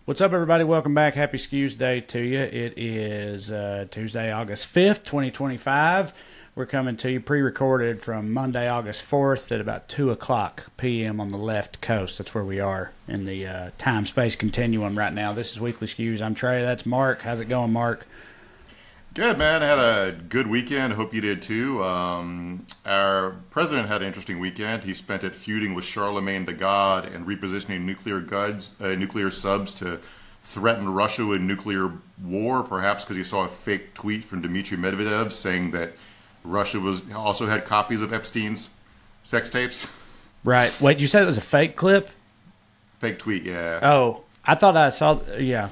What's up, everybody? Welcome back. Happy Skews Day to you. It is Tuesday, August 5th, 2025. We're coming to you pre-recorded from Monday, August 4th at about 2 o'clock p.m. on the left coast. That's where we are in the time-space continuum right now. This is Weekly Skews. I'm Trey. That's Mark. How's it going, Mark? Good, man. I had a good weekend. Hope you did too. Our president had an interesting weekend. He spent it feuding with Charlemagne the God and repositioning nuclear subs to threaten Russia with nuclear war, perhaps because he saw a fake tweet from Dmitry Medvedev saying that Russia also had copies of Epstein's sex tapes. Right. Wait, you said it was a fake clip? Fake tweet, yeah. Oh, I thought I saw, yeah.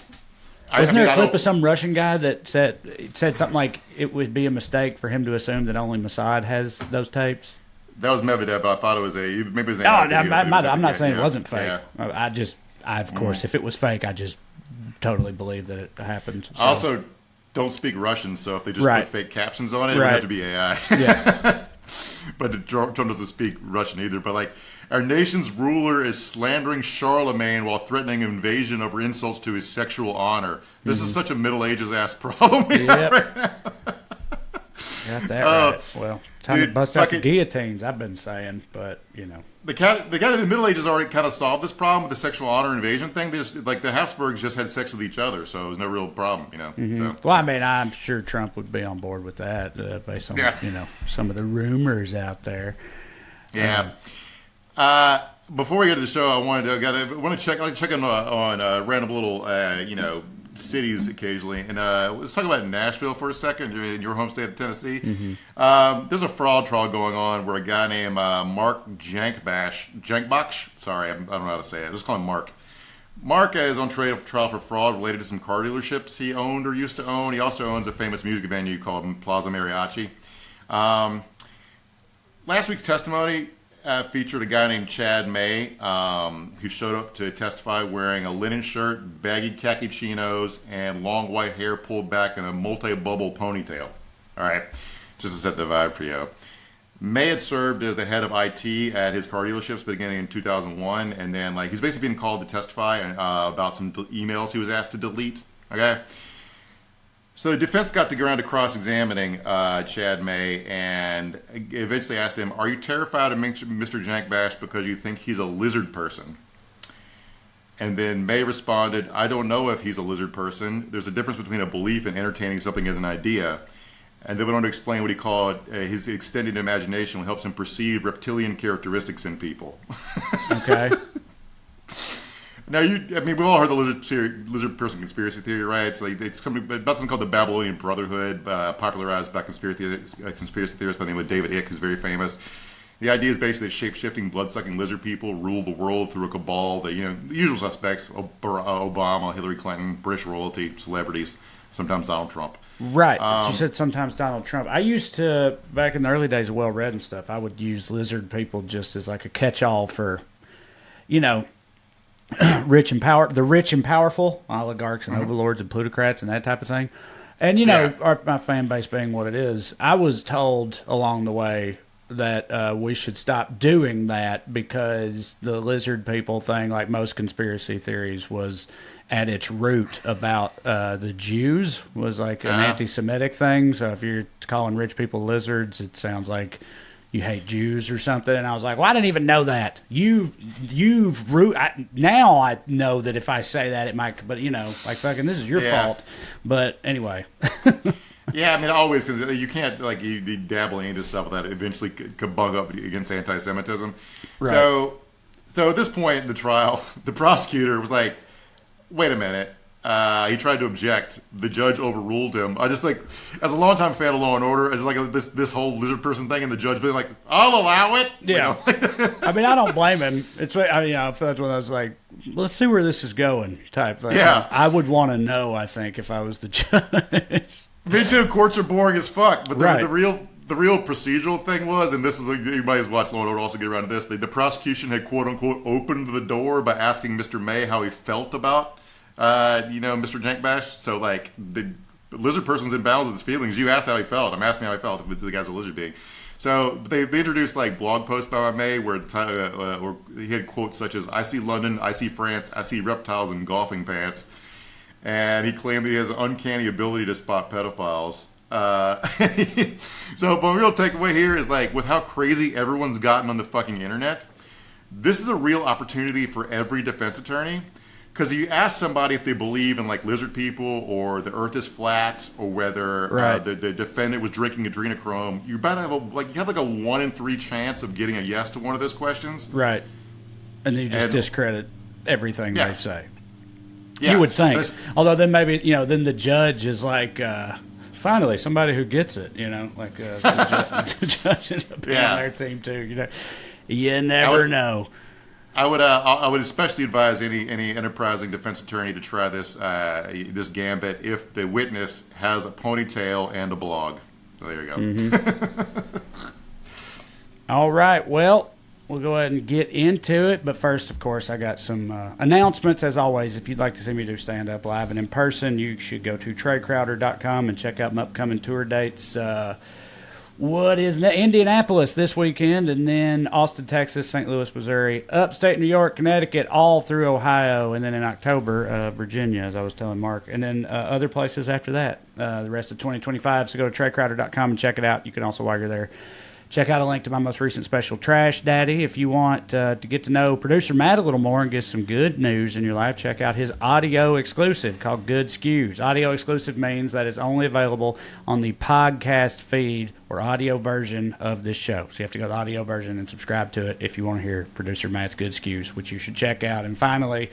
Wasn't there a clip of some Russian guy that said something like it would be a mistake for him to assume that only Mossad has those tapes? That was Medvedev, but I thought it was maybe it was I'm not saying it wasn't fake. Yeah. Of course, if it was fake, I just totally believe that it happened. So. I also don't speak Russian, so if they just put fake captions on it, it would have to be AI. Yeah. But Trump doesn't speak Russian either. But like, our nation's ruler is slandering Charlemagne while threatening invasion over insults to his sexual honor. This is such a Middle Ages ass problem we have right now. Got that right. Well, time to bust out the guillotines, I've been saying, but you know. The Middle Ages already kind of solved this problem with the sexual honor invasion thing. They just, like, the Habsburgs just had sex with each other, so it was no real problem, you know. Mm-hmm. So, well, I mean, I'm sure Trump would be on board with that based on some of the rumors out there. Yeah. Before we get to the show, I want to check on random little cities occasionally, and let's talk about Nashville for a second. In your home state of Tennessee, there's a fraud trial going on where a guy named Mark Jankbach. Sorry, I don't know how to say it. Just call him Mark. Mark is on trial for fraud related to some car dealerships he owned or used to own. He also owns a famous music venue called Plaza Mariachi. Last week's testimony featured a guy named Chad May, who showed up to testify wearing a linen shirt, baggy khaki chinos, and long white hair pulled back in a multi-bubble ponytail. All right, just to set the vibe for you. May had served as the head of IT at his car dealerships beginning in 2001, and then he's basically being called to testify about some emails he was asked to delete. Okay. So the defense got to go around to cross-examining Chad May and eventually asked him, "Are you terrified of Mr. Jankbash because you think he's a lizard person?" And then May responded, "I don't know if he's a lizard person. There's a difference between a belief and entertaining something as an idea." And then went on to explain what he called his extended imagination helps him perceive reptilian characteristics in people. Okay. Now, we've all heard the lizard person conspiracy theory, right? It's about something called the Babylonian Brotherhood, popularized by conspiracy theorists by the name of David Icke, who's very famous. The idea is basically that shape-shifting, blood-sucking lizard people rule the world through a cabal that, the usual suspects, Obama, Hillary Clinton, British royalty, celebrities, sometimes Donald Trump. Right. She said sometimes Donald Trump. I used to, back in the early days of Well-Read and stuff, I would use lizard people just as like a catch-all for, the rich and powerful oligarchs and overlords and plutocrats and that type of thing. And my fan base being what it is, I was told along the way that we should stop doing that because the lizard people thing, like most conspiracy theories, was at its root about the Jews, was like an anti-Semitic thing. So if you're calling rich people lizards, it sounds like you hate Jews or something. And I was like, well, I didn't even know that. Now I know that if I say that, it might, but fucking, this is your fault. But anyway. Yeah, always, because you can't, you dabble into stuff that eventually could bug up against anti-Semitism. Right. So at this point in the trial, the prosecutor was like, wait a minute. He tried to object. The judge overruled him. I just as a longtime fan of Law and Order, I just like this whole lizard person thing, and the judge being like, "I'll allow it." Yeah. I don't blame him. It's if that's what I was like, let's see where this is going type thing. Yeah. I would want to know. I think if I was the judge. Me too. Courts are boring as fuck. But the real procedural thing was, and this is you might as well watch Law and Order also get around to this. The prosecution had quote unquote opened the door by asking Mr. May how he felt about. Mr. Jankbash. So But lizard person's in balance with his feelings. You asked how he felt. I'm asking how he felt with the guy's a lizard being. So they introduced like blog posts by May where he had quotes such as, "I see London, I see France, I see reptiles in golfing pants," and he claimed that he has an uncanny ability to spot pedophiles. So, but the real takeaway here is like with how crazy everyone's gotten on the fucking internet, this is a real opportunity for every defense attorney. Because if you ask somebody if they believe in like lizard people or the Earth is flat or whether the defendant was drinking adrenochrome, you about to have a 1 in 3 chance of getting a yes to one of those questions. Right, and then you just discredit everything they say. Yeah. You would think, although then maybe then the judge is like, finally somebody who gets it. Like the judge is on their team too. You never know. I would especially advise any enterprising defense attorney to try this gambit if the witness has a ponytail and a blog. So there you go. Mm-hmm. All right. Well, we'll go ahead and get into it. But first, of course, I got some announcements. As always, if you'd like to see me do stand-up live and in person, you should go to TreyCrowder.com and check out my upcoming tour dates. What is Indianapolis this weekend, and then Austin, Texas, St. Louis, Missouri, upstate New York, Connecticut, all through Ohio, and then in October, Virginia, as I was telling Mark, and then other places after that, the rest of 2025. So go to TreyCrowder.com and check it out. You can also, while you're there, check out a link to my most recent special, Trash Daddy. If you want to get to know producer Matt a little more and get some good news in your life, check out his audio exclusive called Good Skews. Audio exclusive means that it's only available on the podcast feed or audio version of this show. So you have to go to the audio version and subscribe to it if you want to hear producer Matt's Good Skews, which you should check out. And finally,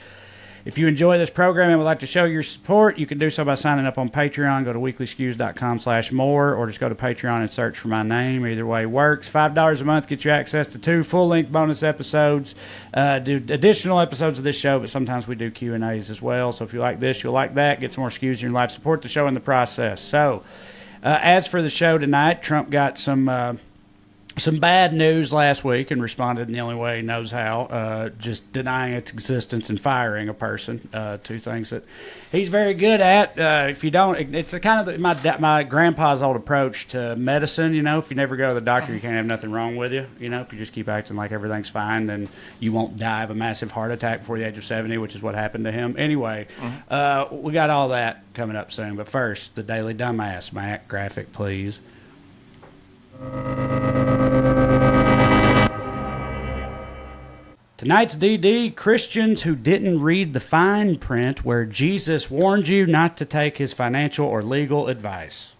if you enjoy this program and would like to show your support, you can do so by signing up on Patreon. Go to weeklyskews.com/more or just go to Patreon and search for my name. Either way works. $5 a month gets you access to 2 full-length bonus episodes. Do additional episodes of this show, but sometimes we do Q&As as well. So if you like this, you'll like that. Get some more Skews in your life. Support the show in the process. So as for the show tonight, Trump got some bad news last week and responded in the only way he knows how, just denying its existence and firing a person. 2 things that he's very good at. If you don't, it's a kind of my grandpa's old approach to medicine. If you never go to the doctor, you can't have nothing wrong with you. If you just keep acting like everything's fine, then you won't die of a massive heart attack before the age of 70, which is what happened to him. Anyway, we got all that coming up soon. But first, the Daily Dumbass. Matt, graphic, please. Tonight's DD, Christians who didn't read the fine print where Jesus warned you not to take his financial or legal advice.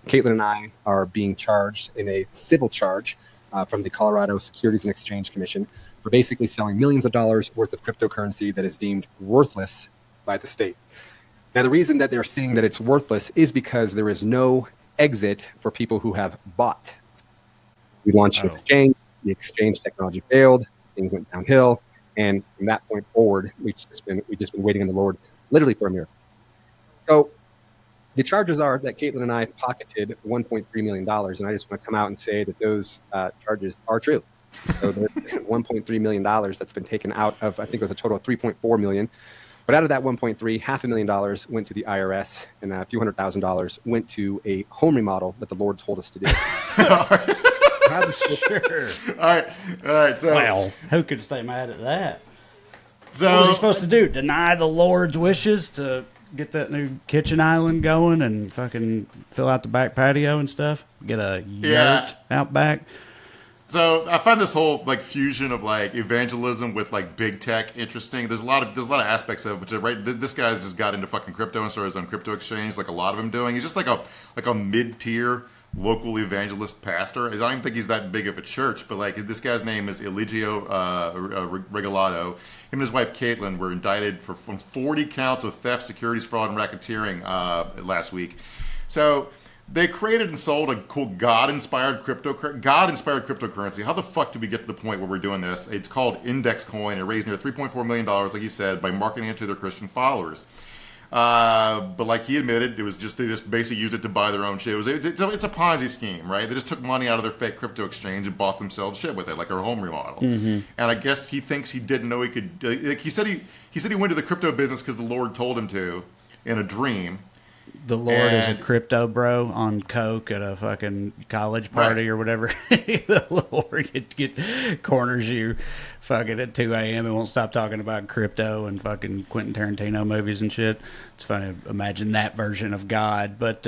Caitlin and I are being charged in a civil charge from the Colorado Securities and Exchange Commission for basically selling millions of dollars worth of cryptocurrency that is deemed worthless by the state. Now, the reason that they're saying that it's worthless is because there is no exit for people who have bought. We launched an exchange. The exchange technology failed. Things went downhill, and from that point forward, we've just been waiting on the Lord, literally for a miracle. So, the charges are that Caitlin and I pocketed $1.3 million, and I just want to come out and say that those charges are true. So, there's $1.3 million that's been taken out of, I think it was a total of $3.4 million. But out of that 1.3, $500,000 went to the IRS, and a few $100,000 went to a home remodel that the Lord told us to do. Sure. All right. So, well, who could stay mad at that? So, what was he supposed to do? Deny the Lord's wishes to get that new kitchen island going and fucking fill out the back patio and stuff? Get a yurt out back? So I find this whole fusion of evangelism with big tech interesting. There's a lot of aspects of it. Which this guy's just got into fucking crypto and started his own crypto exchange, like a lot of them doing. He's just like a mid-tier local evangelist pastor. I don't even think he's that big of a church, but this guy's name is Eligio Regalado. Him and his wife Caitlin were indicted for 40 counts of theft, securities fraud, and racketeering last week. So they created and sold a cool God-inspired cryptocurrency. How the fuck did we get to the point where we're doing this? It's called Index Coin. It raised near $3.4 million, like he said, by marketing it to their Christian followers. But like he admitted, they just basically used it to buy their own shit. It's a Ponzi scheme, right? They just took money out of their fake crypto exchange and bought themselves shit with it, like our home remodel. Mm-hmm. And I guess he thinks he didn't know he could. He said he went to the crypto business because the Lord told him to in a dream. The Lord is a crypto bro on coke at a fucking college party or whatever. The Lord get corners you fucking at 2 a.m. and won't stop talking about crypto and fucking Quentin Tarantino movies and shit. It's funny to imagine that version of God. But,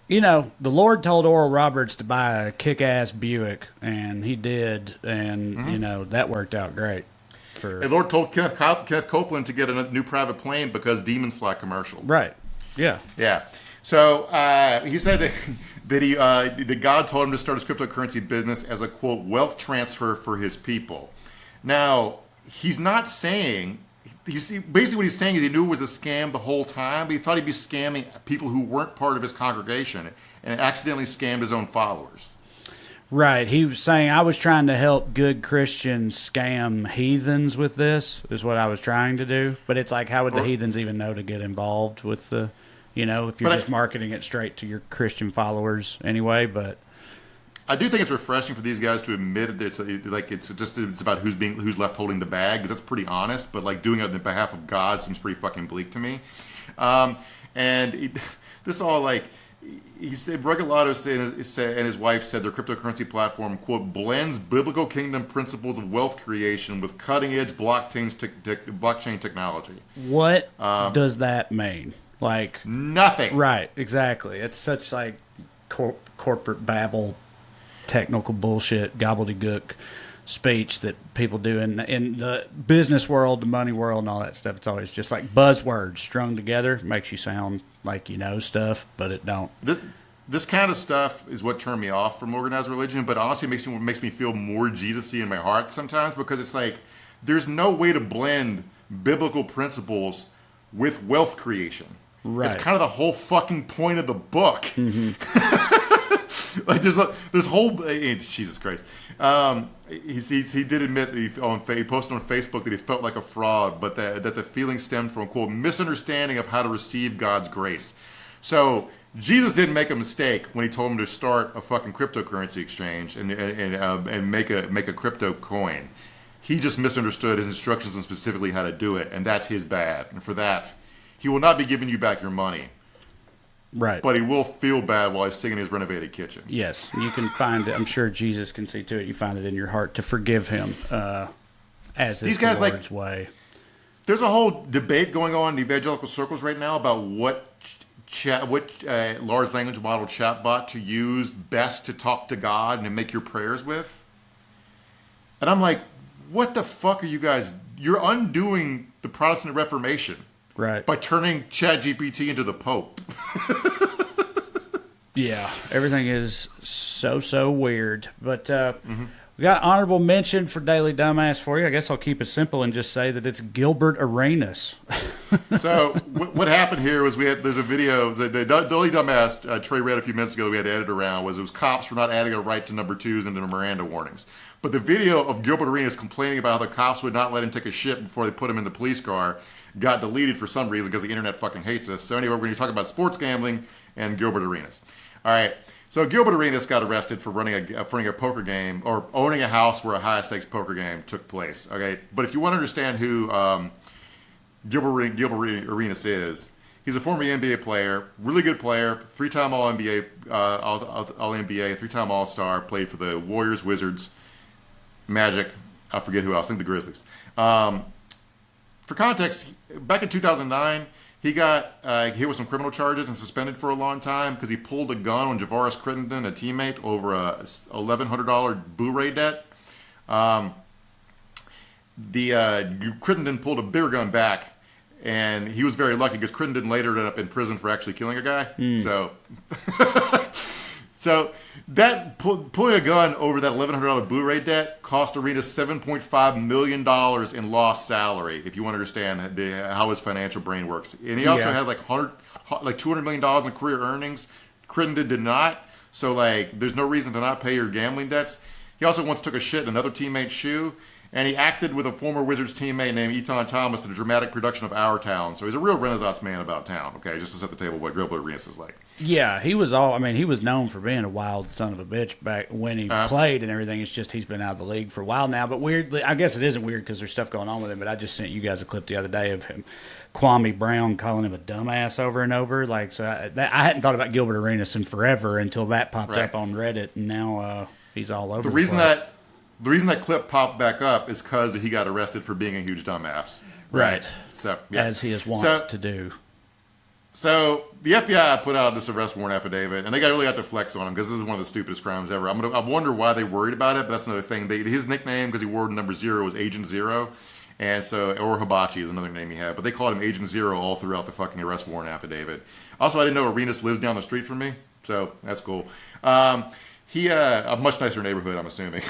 you know, the Lord told Oral Roberts to buy a kick-ass Buick, and he did. And, you know, that worked out great. The Lord told Kenneth Copeland to get a new private plane because Demons Fly commercial. Right. Yeah. Yeah. So he said that God told him to start his cryptocurrency business as a, quote, wealth transfer for his people. Now, he's not saying, basically what he's saying is he knew it was a scam the whole time, but he thought he'd be scamming people who weren't part of his congregation and accidentally scammed his own followers. Right. He was saying, I was trying to help good Christians scam heathens with this, is what I was trying to do. But it's like, how would the heathens even know to get involved with the, you know, if you're just marketing it straight to your Christian followers anyway. But I do think it's refreshing for these guys to admit that it's about who's left holding the bag, because that's pretty honest. But like doing it on behalf of God seems pretty fucking bleak to me. This all like. He said, Regalado said, and his wife said their cryptocurrency platform, quote, blends biblical kingdom principles of wealth creation with cutting-edge blockchain technology. What does that mean? Like nothing. Right, exactly. It's such like corporate babble, technical bullshit, gobbledygook speech that people do in the business world, the money world, and all that stuff. It's always just like buzzwords strung together. Makes you sound like you know stuff, but it don't. This kind of stuff is what turned me off from organized religion, but honestly it makes me feel more Jesus-y in my heart sometimes, because it's like there's no way to blend biblical principles with wealth creation. Right. It's kind of the whole fucking point of the book. Mm-hmm. Like there's whole Jesus Christ. He did admit he posted on Facebook that he felt like a fraud, but that the feeling stemmed from, quote, misunderstanding of how to receive God's grace. So Jesus didn't make a mistake when he told him to start a fucking cryptocurrency exchange and make a crypto coin. He just misunderstood his instructions and specifically how to do it, and that's his bad. And for that, he will not be giving you back your money. Right. But he will feel bad while he's singing his renovated kitchen. Yes. You can find it. I'm sure Jesus can see to it. You find it in your heart to forgive him as is the Lord's way. There's a whole debate going on in evangelical circles right now about what large language model chatbot to use best to talk to God and to make your prayers with. And I'm like, what the fuck are you guys? You're undoing the Protestant Reformation. Right. By turning ChatGPT into the Pope. Yeah, everything is so weird. But we got honorable mention for Daily Dumbass for you. I guess I'll keep it simple and just say that it's Gilbert Arenas. So what happened here was there's a video, the Daily Dumbass Trey read a few minutes ago that we had to edit around, was it was cops for not adding a right to number 2s into the Miranda warnings. But the video of Gilbert Arenas complaining about how the cops would not let him take a shit before they put him in the police car got deleted for some reason because the internet fucking hates us. So anyway, we're going to talk about sports gambling and Gilbert Arenas. All right. So Gilbert Arenas got arrested for running a poker game or owning a house where a high stakes poker game took place. Okay. But if you want to understand who Gilbert Arenas is, he's a former NBA player, really good player, 3-time All-NBA, All-NBA, 3-time All-Star, played for the Warriors, Wizards, Magic, I forget who else, I think the Grizzlies. For context, back in 2009, he got hit with some criminal charges and suspended for a long time because he pulled a gun on Javaris Crittenden, a teammate, over a $1,100 Blu-ray debt. Crittenden pulled a bigger gun back, and he was very lucky because Crittenden later ended up in prison for actually killing a guy. So that pulling a gun over that $1,100 Blu-ray debt cost Arenas $7.5 million in lost salary, if you want to understand how his financial brain works. And he also had like $200 million in career earnings. Crittenden did not. So like there's no reason to not pay your gambling debts. He also once took a shit in another teammate's shoe. and he acted with a former Wizards teammate named Eton Thomas in a dramatic production of Our Town. So he's a real Renaissance man about town, okay, just to set the table what Grilled Arenas is like. Yeah, he was he was known for being a wild son of a bitch back when he played and everything. It's just he's been out of the league for a while now. But weirdly, I guess it isn't weird because there's stuff going on with him, but I just sent you guys a clip the other day of him, Kwame Brown, calling him a dumbass over and over. Like, so I hadn't thought about Gilbert Arenas in forever until that popped up on Reddit, and now he's all over the place. The reason that clip popped back up is because he got arrested for being a huge dumbass. Right. So, yeah. As he is wont to do. So the FBI put out this arrest warrant affidavit, and they really got to flex on him because this is one of the stupidest crimes ever. I wonder why they worried about it, but that's another thing. His nickname, because he wore number 0, was Agent Zero, and so, or Hibachi is another name he had, but they called him Agent Zero all throughout the fucking arrest warrant affidavit. Also, I didn't know Arenas lives down the street from me, so that's cool. He a much nicer neighborhood, I'm assuming.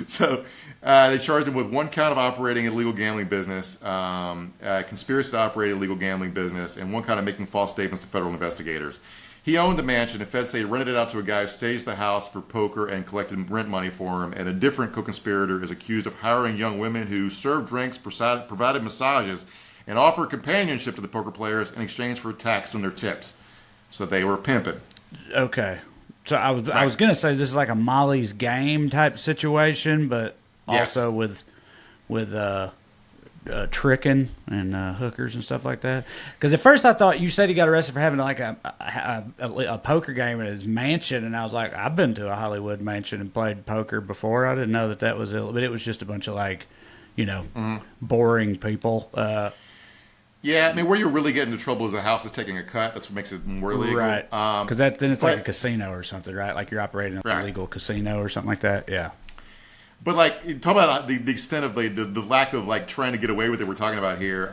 So they charged him with 1 count of operating an illegal gambling business, conspiracy to operate an illegal gambling business, and 1 count of making false statements to federal investigators. He owned the mansion, and feds say he rented it out to a guy who stays at the house for poker and collected rent money for him. And a different co-conspirator is accused of hiring young women who served drinks, provided massages, and offered companionship to the poker players in exchange for a tax on their tips. So they were pimping. Okay. So I was going to say this is like a Molly's Game type situation, but also with tricking and hookers and stuff like that. Because at first I thought you said he got arrested for having like a poker game in his mansion, and I was like, I've been to a Hollywood mansion and played poker before. I didn't know that was but it was just a bunch of like, boring people. Yeah, I mean, where you're really getting into trouble is the house is taking a cut. That's what makes it more illegal. Right. Because then it's like a casino or something, right? Like you're operating an illegal casino or something like that. Yeah. But like, talk about the extent of the lack of like trying to get away with it. We're talking about here.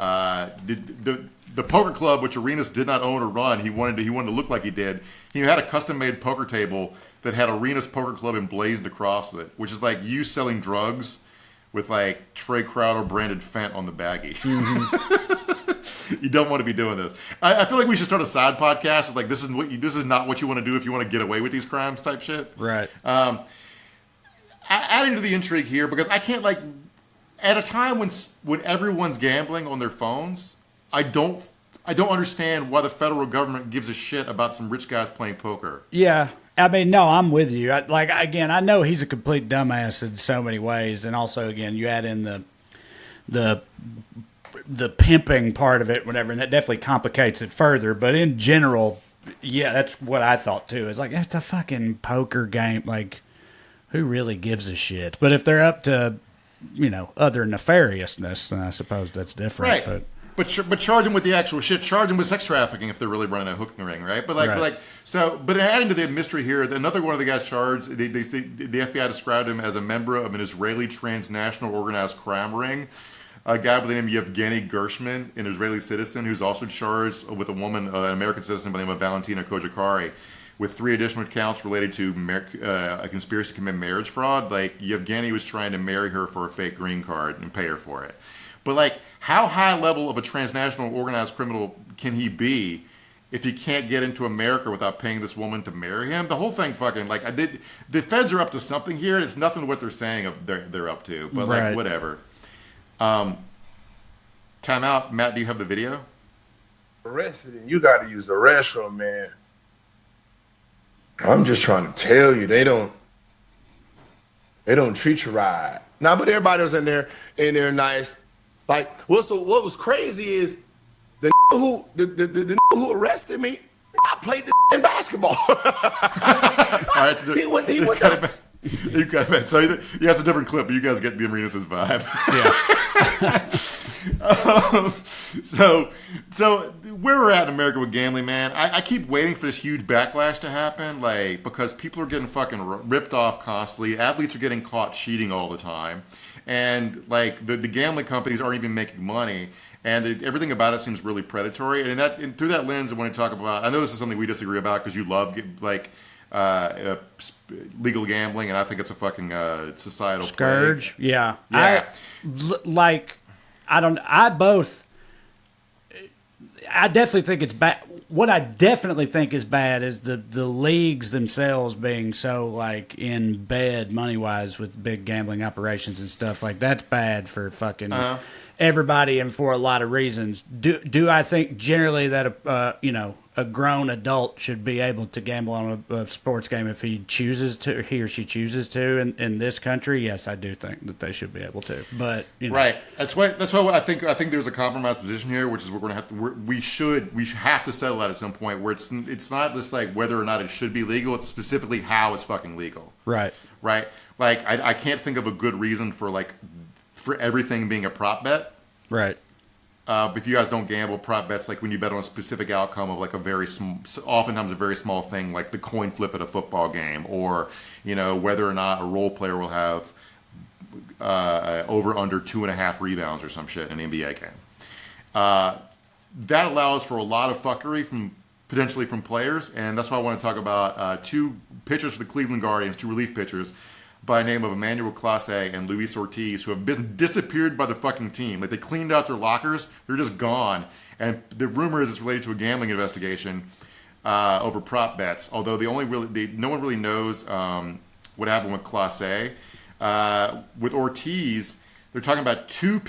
The poker club, which Arenas did not own or run, he wanted to look like he did. He had a custom made poker table that had Arenas Poker Club emblazoned across it, which is like you selling drugs with like Trey Crowder branded Fent on the baggie. Mm-hmm. You don't want to be doing this. I feel like we should start a side podcast. It's like this is not what you want to do if you want to get away with these crimes type shit. Right. Adding to the intrigue here, because I can't like at a time when everyone's gambling on their phones, I don't understand why the federal government gives a shit about some rich guys playing poker. Yeah. I mean, no, I'm with you. I know he's a complete dumbass in so many ways, and also, again, you add in the pimping part of it, whatever, and that definitely complicates it further. But in general, yeah, that's what I thought too. It's like, it's a fucking poker game. Like, who really gives a shit? But if they're up to, other nefariousness, then I suppose that's different. Right. But charge them with the actual shit. Charge them with sex trafficking if they're really running a hooking ring, right? But but adding to the mystery here, another one of the guys charged, the FBI described him as a member of an Israeli transnational organized crime ring. A guy by the name of Yevgeny Gershman, an Israeli citizen who's also charged with a woman, an American citizen by the name of Valentina Kojakari, with 3 additional counts related to a conspiracy to commit marriage fraud. Like, Yevgeny was trying to marry her for a fake green card and pay her for it. But, like, how high level of a transnational organized criminal can he be if he can't get into America without paying this woman to marry him? The whole thing fucking, like, the feds are up to something here, and it's nothing to what they're saying they're up to. But, like, whatever. Time out. Matt, do you have the video? Arrested, and you got to use the restroom, man. I'm just trying to tell you, they don't treat you right. Nah, but everybody was in there nice. Like, what was crazy is the who arrested me, I played in basketball. All right, so he went you got it. So it's a different clip, but you guys get the Arenas' vibe. Yeah. So where we're at in America with gambling, man, I keep waiting for this huge backlash to happen, like, because people are getting fucking ripped off constantly. Athletes are getting caught cheating all the time. And, like, the gambling companies aren't even making money. And everything about it seems really predatory. And through that lens, I want to talk about, I know this is something we disagree about because you love, legal gambling, and I think it's a fucking societal scourge. plague. Yeah. I definitely think it's bad. What I definitely think is bad is the leagues themselves being so like in bed money wise with big gambling operations and stuff. Like that's bad for fucking everybody and for a lot of reasons. Do I think generally that a grown adult should be able to gamble on a sports game if he or she chooses to in this country? Yes, I do think that they should be able to. But right, that's why I think there's a compromise position here, which is we're going to have to we have to settle that at some point where it's not just like whether or not it should be legal. It's specifically how it's fucking legal. Right. Like I can't think of a good reason for everything being a prop bet. Right. If you guys don't gamble, prop bets like when you bet on a specific outcome of like oftentimes a very small thing, like the coin flip at a football game, or whether or not a role player will have over under 2.5 rebounds or some shit in an NBA game. That allows for a lot of fuckery potentially from players, and that's why I want to talk about two pitchers for the Cleveland Guardians, two relief pitchers by the name of Emmanuel Clase and Luis Ortiz, who have been disappeared by the fucking team. Like, they cleaned out their lockers. They're just gone. And the rumor is it's related to a gambling investigation over prop bets, although no one really knows what happened with Clase. With Ortiz, they're talking about two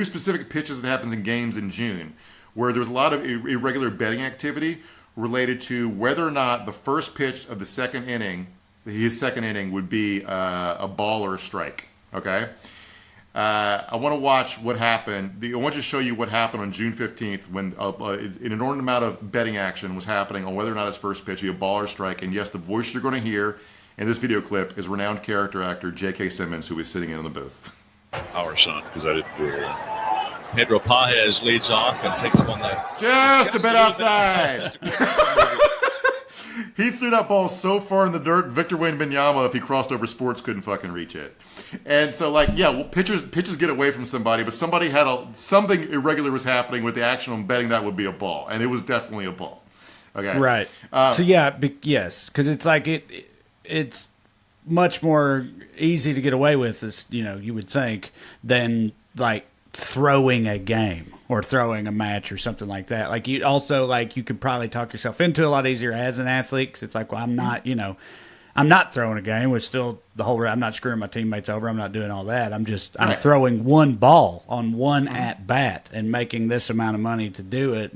specific pitches that happens in games in June, where there's a lot of irregular betting activity related to whether or not the first pitch of his second inning would be a ball or a strike. Okay, I want to watch what happened. I want to show you what happened on June 15th when an inordinate amount of betting action was happening on whether or not his first pitch would be a ball or strike. And yes, the voice you're going to hear in this video clip is renowned character actor J.K. Simmons, who is sitting in the booth. Our son, because I didn't do it. Pedro Paez leads off and takes one that just a bit outside. He threw that ball so far in the dirt, Victor Wembanyama, if he crossed over sports, couldn't fucking reach it. And so, pitches get away from somebody, but somebody had something irregular was happening with the action on betting that would be a ball, and it was definitely a ball. Okay, right. Yes, because it's like it's much more easy to get away with, you would think, than like throwing a game or throwing a match or something like that. Like you could probably talk yourself into a lot easier as an athlete, because it's like, well, I'm not throwing a game, which still I'm not screwing my teammates over. I'm not doing all that. I'm throwing one ball on one at bat and making this amount of money to do it.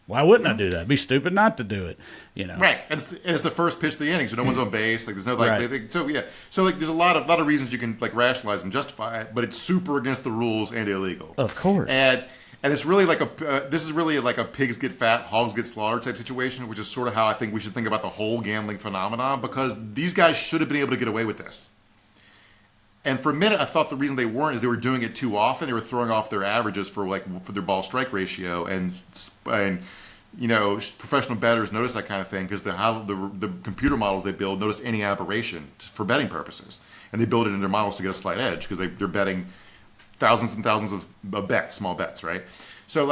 Why wouldn't I do that? It'd be stupid not to do it. Right. And it's the first pitch of the inning, so no one's on base. Like there's no there's a lot of reasons you can rationalize and justify it, but it's super against the rules and illegal. Of course. And it's really like this is really like a pigs get fat, hogs get slaughtered type situation, which is sort of how I think we should think about the whole gambling phenomenon, because these guys should have been able to get away with this. And for a minute, I thought the reason they weren't is they were doing it too often. They were throwing off their averages for their ball strike ratio, and professional bettors notice that kind of thing because the computer models they build notice any aberration for betting purposes, and they build it in their models to get a slight edge because they're betting thousands and thousands of bets, small bets, right? So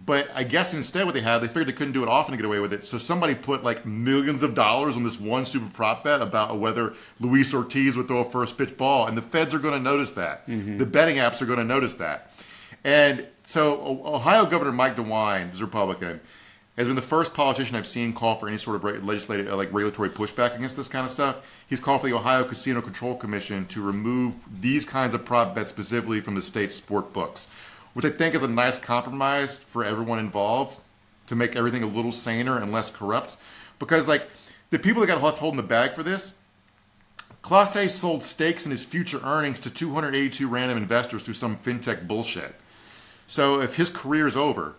but I guess instead what they figured they couldn't do it often to get away with it. So somebody put millions of dollars on this one stupid prop bet about whether Luis Ortiz would throw a first pitch ball, and the feds are going to notice that. Mm-hmm. The betting apps are going to notice that. And so Ohio Governor Mike DeWine is a Republican, has been the first politician I've seen call for any sort of regulatory pushback against this kind of stuff. He's called for the Ohio Casino Control Commission to remove these kinds of prop bets specifically from the state's sport books, which I think is a nice compromise for everyone involved to make everything a little saner and less corrupt. Because the people that got left holding the bag for this, Clase sold stakes in his future earnings to 282 random investors through some fintech bullshit. So if his career is over,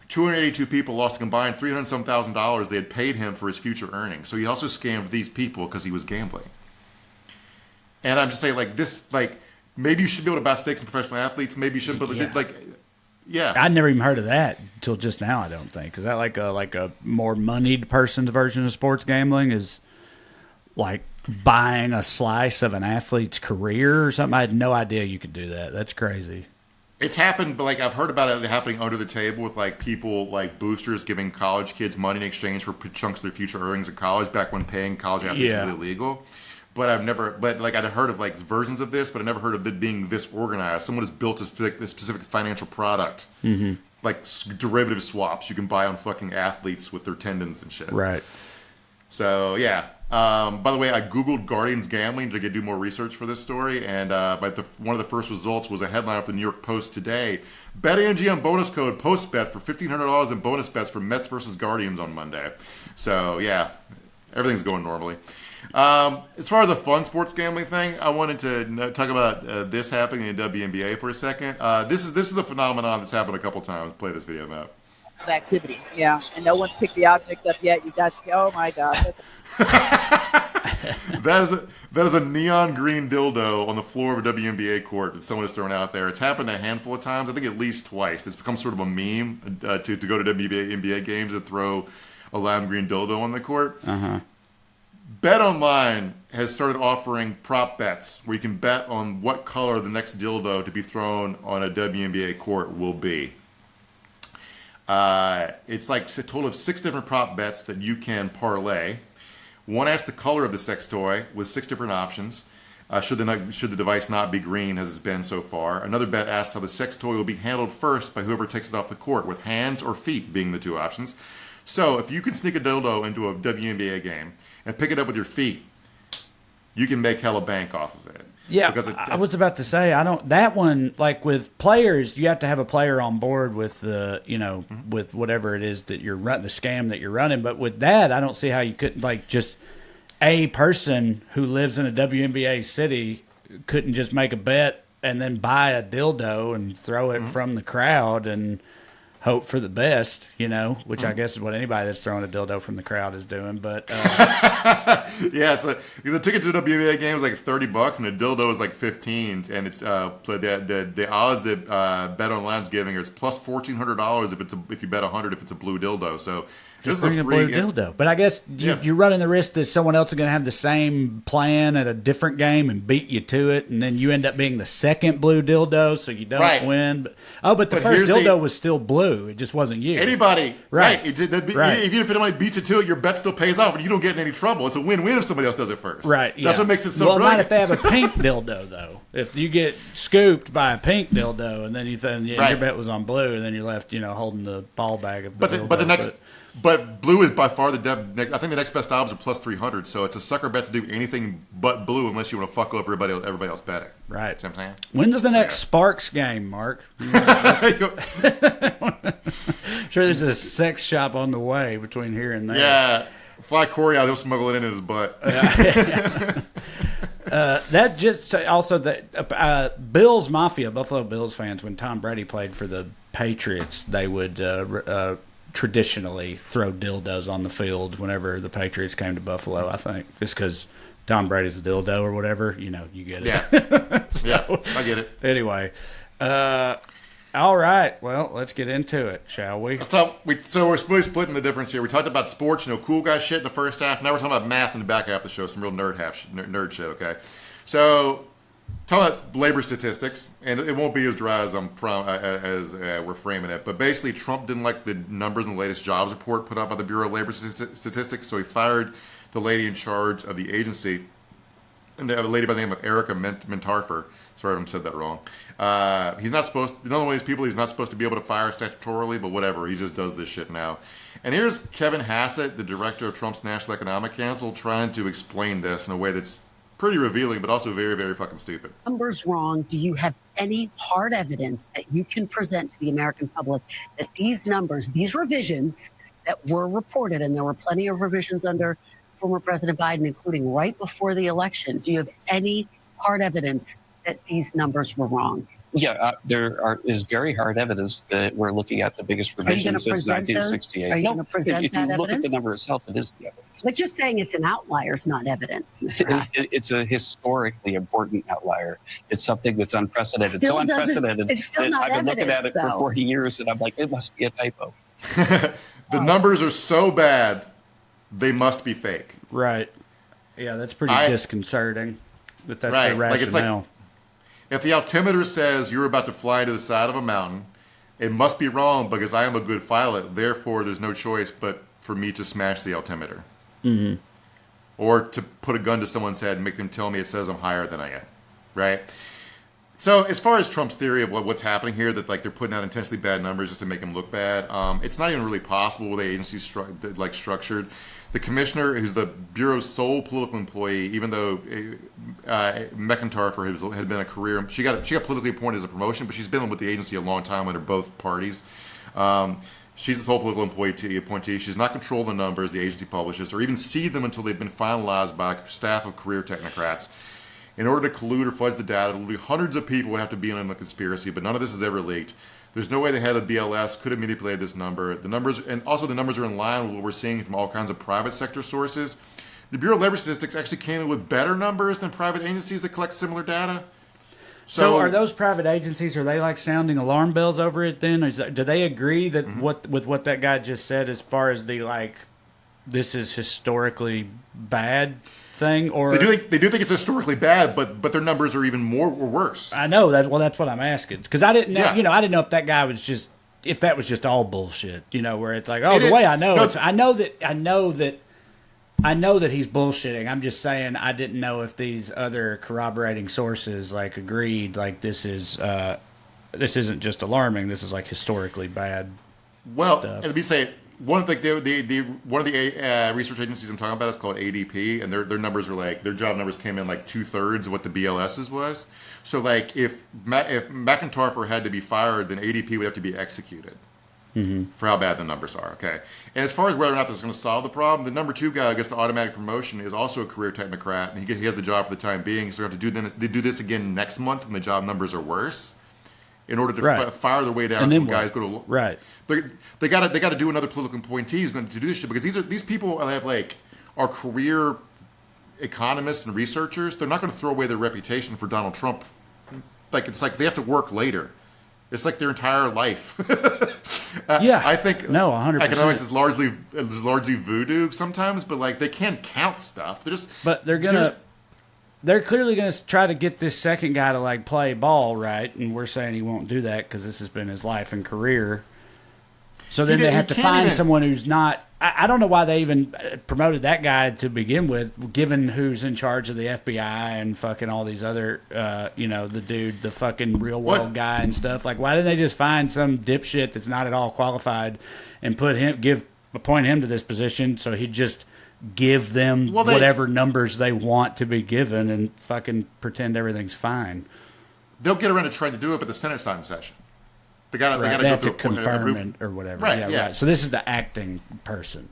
282 people lost a combined $300,000 they had paid him for his future earnings. So he also scammed these people because he was gambling. And I'm just saying, maybe you should be able to buy stakes in professional athletes. Maybe you shouldn't. But yeah. I'd never even heard of that until just now. I don't think. Is that like a more moneyed person's version of sports gambling? Is like buying a slice of an athlete's career or something? I had no idea you could do that. That's crazy. It's happened, but I've heard about it happening under the table with people boosters giving college kids money in exchange for chunks of their future earnings in college back when paying college athletes is illegal. But I'd heard of versions of this, but I never heard of it being this organized. Someone has built a specific financial product derivative swaps you can buy on fucking athletes with their tendons and shit. Right. So yeah. By the way, I googled Guardians gambling to do more research for this story, and one of the first results was a headline up in the New York Post today. BetMGM bonus code PostBet for $1,500 in bonus bets for Mets versus Guardians on Monday. So yeah, everything's going normally. As far as a fun sports gambling thing, I wanted to talk about this happening in WNBA for a second. This is a phenomenon that's happened a couple times. Play this video, Matt. Activity, yeah, and no one's picked the object up yet. You guys go, oh my god. That is a neon green dildo on the floor of a WNBA court that someone has thrown out there. It's happened a handful of times. I think at least twice. It's become sort of a meme to go to WNBA games and throw a lime green dildo on the court. BetOnline has started offering prop bets where you can bet on what color the next dildo to be thrown on a WNBA court will be. It's like a total of 6 different prop bets that you can parlay. One asks the color of the sex toy with 6 different options. Should the device not be green as it's been so far. Another bet asks how the sex toy will be handled first by whoever takes it off the court, with hands or feet being the 2 options. So if you can sneak a dildo into a WNBA game and pick it up with your feet, you can make hella bank off of it. Yeah, I was about to say, that one, like with players, you have to have a player on board with the, with whatever it is that you're running, the scam that you're running. But with that, I don't see how you couldn't, like, just a person who lives in a WNBA city couldn't just make a bet and then buy a dildo and throw it from the crowd and hope for the best, which I guess is what anybody that's throwing a dildo from the crowd is doing. But yeah, because a ticket to the WNBA game is like $30 and a dildo is like $15, and it's the odds that BetOnline's giving is plus $1,400 if you bet 100 if it's a blue dildo. So just bring a blue dildo. But I guess you're running the risk that someone else is going to have the same plan at a different game and beat you to it, and then you end up being the second blue dildo, so you don't win. But the first dildo was still blue. It just wasn't you. Anybody. Right. Even if anybody beats it to it, your bet still pays off, and you don't get in any trouble. It's a win-win if somebody else does it first. Right. Yeah. That's what makes it so brilliant. Not if they have a pink dildo, though. If you get scooped by a pink dildo, and then you think your bet was on blue, and then you're left, holding the ball bag of the dildo. But blue is by far I think the next best odds are plus 300. So it's a sucker bet to do anything but blue unless you want to fuck over everybody else betting. Right. See what I'm saying? When does the next Sparks game, Mark? Sure, there's a sex shop on the way between here and there. Yeah. Fly Corey out, he'll smuggle it in his butt. That just also that Bills Mafia, Buffalo Bills fans, when Tom Brady played for the Patriots, they would traditionally throw dildos on the field whenever the Patriots came to Buffalo, I think, just because Tom Brady's a dildo or whatever. You get it. Yeah, yeah, I get it. Anyway, all right. Well, let's get into it, shall we? So we're really splitting the difference here. We talked about sports, cool guy shit in the first half. Now we're talking about math in the back half of the show, some real nerd shit, okay? So talking about labor statistics, and it won't be as dry as we're framing it, but basically Trump didn't like the numbers in the latest jobs report put out by the Bureau of Labor Statistics, so he fired the lady in charge of the agency, and a lady by the name of Erica Mentarfer. Sorry if I said that wrong. He's not supposed to, one of these people he's not supposed to be able to fire statutorily, but whatever, he just does this shit now. And here's Kevin Hassett, the director of Trump's National Economic Council, trying to explain this in a way that's pretty revealing, but also very, very fucking stupid. Numbers wrong. Do you have any hard evidence that you can present to the American public that these numbers, these revisions that were reported, and there were plenty of revisions under former President Biden, including right before the election, do you have any hard evidence that these numbers were wrong? Yeah, there is very hard evidence that we're looking at the biggest revision since 1968. Are you going to present if you that look evidence? at the number itself, it is the evidence. But you're saying it's an outlier, it's not evidence, Mr. Hassett. It's a historically important outlier. It's something that's unprecedented. Still so unprecedented it's still that not I've been looking at evidence, it for though. 40 years, and I'm like, it must be a typo. The numbers are so bad, they must be fake. Right. Yeah, that's pretty disconcerting. But that's right. the rationale. If the altimeter says you're about to fly to the side of a mountain, it must be wrong because I am a good pilot. Therefore, there's no choice but for me to smash the altimeter. Mm-hmm. Or to put a gun to someone's head and make them tell me it says I'm higher than I am. Right? So as far as Trump's theory of what's happening here, that like they're putting out intentionally bad numbers just to make him look bad, it's not even really possible with the agency structured. The commissioner, who's the bureau's sole political employee, even though McIntyre had been a career, she got politically appointed as a promotion, but she's been with the agency a long time under both parties. She's the sole political appointee. She's not control the numbers the agency publishes, or even see them until they've been finalized by a staff of career technocrats. In order to collude or fudge the data, literally hundreds of people would have to be in on the conspiracy, but none of this is ever leaked. There's no way the head of BLS could have manipulated this number. The numbers are in line with what we're seeing from all kinds of private sector sources. The Bureau of Labor Statistics actually came in with better numbers than private agencies that collect similar data. So are those private agencies, are they like sounding alarm bells over it then? Do they agree that with what that guy just said as far as the like, this is historically bad thing? Or they do think it's historically bad, but their numbers are even more or worse. I know that. Well, that's what I'm asking, because I didn't know. Yeah. I didn't know if that guy was just, if that was just all bullshit. Where it's like, the way I know it. I know that he's bullshitting. I'm just saying I didn't know if these other corroborating sources like agreed like this isn't just alarming. This is like historically bad. Well, stuff. And let me say, one of the research agencies I'm talking about is called ADP, and their numbers are like, their job numbers came in like 2/3 of what the BLS's was. So like if McIntyre had to be fired, then ADP would have to be executed for how bad the numbers are. Okay, and as far as whether or not this is going to solve the problem, the number 2 guy who gets the automatic promotion is also a career technocrat, and he has the job for the time being. So they have to do this again next month when the job numbers are worse, in order to fire their way down. And guys go to They got to do another political appointee who's going to do this shit, because these people are career economists and researchers. They're not going to throw away their reputation for Donald Trump. It's like they have to work later. It's like their entire life. I think 100%. Economics is largely voodoo sometimes, but like they can't count stuff. They're clearly going to try to get this second guy to like play ball, right? And we're saying he won't do that because this has been his life and career. So then they have to find someone who's not. I don't know why they even promoted that guy to begin with, given who's in charge of the FBI and fucking all these other, the fucking real world guy and stuff. Like, why didn't they just find some dipshit that's not at all qualified and appoint him to this position so he'd just give them whatever numbers they want to be given and fucking pretend everything's fine? They'll get around to trying to do it, but the Senate's not in session. They got to confirm it or whatever. Right. Right. So this is the acting person.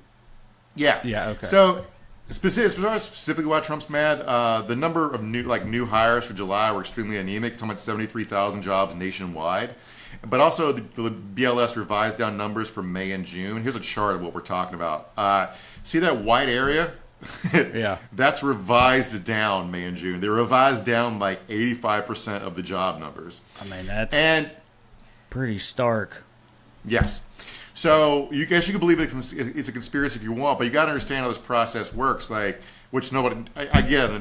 Yeah. Yeah. Okay. So specifically why Trump's mad, the number of new hires for July were extremely anemic. Talking about 73,000 jobs nationwide, but also the BLS revised down numbers for May and June. Here's a chart of what we're talking about. See that white area? Yeah. That's revised down May and June. They revised down like 85% of the job numbers. I mean that's pretty stark. Yes. So you can believe it's a conspiracy if you want, but you got to understand how this process works. Which nobody, I get